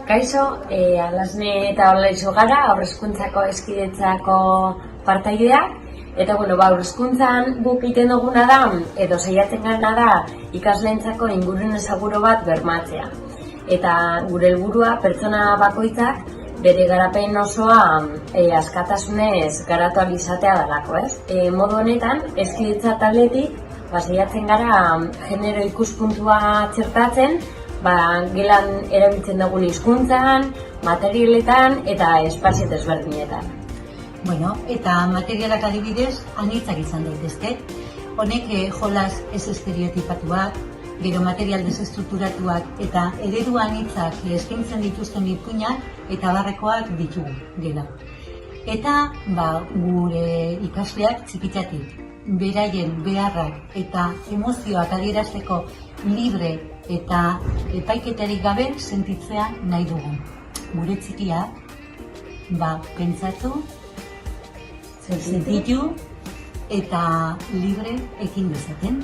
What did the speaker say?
Kaixo, Alasne eta Olaizo gara, aurrezkuntzako eskidetzako partaideak. Eta aurrezkuntzan guk egiten duguna da, edo saiatzen garena da, ikasleentzako ingurune seguru bat bermatzea. Eta gure helburua pertsona bakoitzak bere garapen osoa askatasunez garatu ahal izatea delako, ez? Modu honetan, eskidetza taldetik saiatzen gara genero ikuspuntua txertatzen, gelan erabiltzen dugun hizkuntzan, materialetan eta espazio desberdinetan. Eta materialak adibidez, anitzak izan daitezke. Honek jolas ez estereotipatuak, gero material desestrukturatuak eta eredu anitzak eskaintzen dituzten ipuinak eta barrekoak ditugu gero. Eta gure ikasleak txikitzatik beraien beharrak eta emozioak adierazteko libre eta epaiketarik gabe sentitzea nahi dugu. Gure txikiak pentsatu, sentitu eta libre ekin dezaten.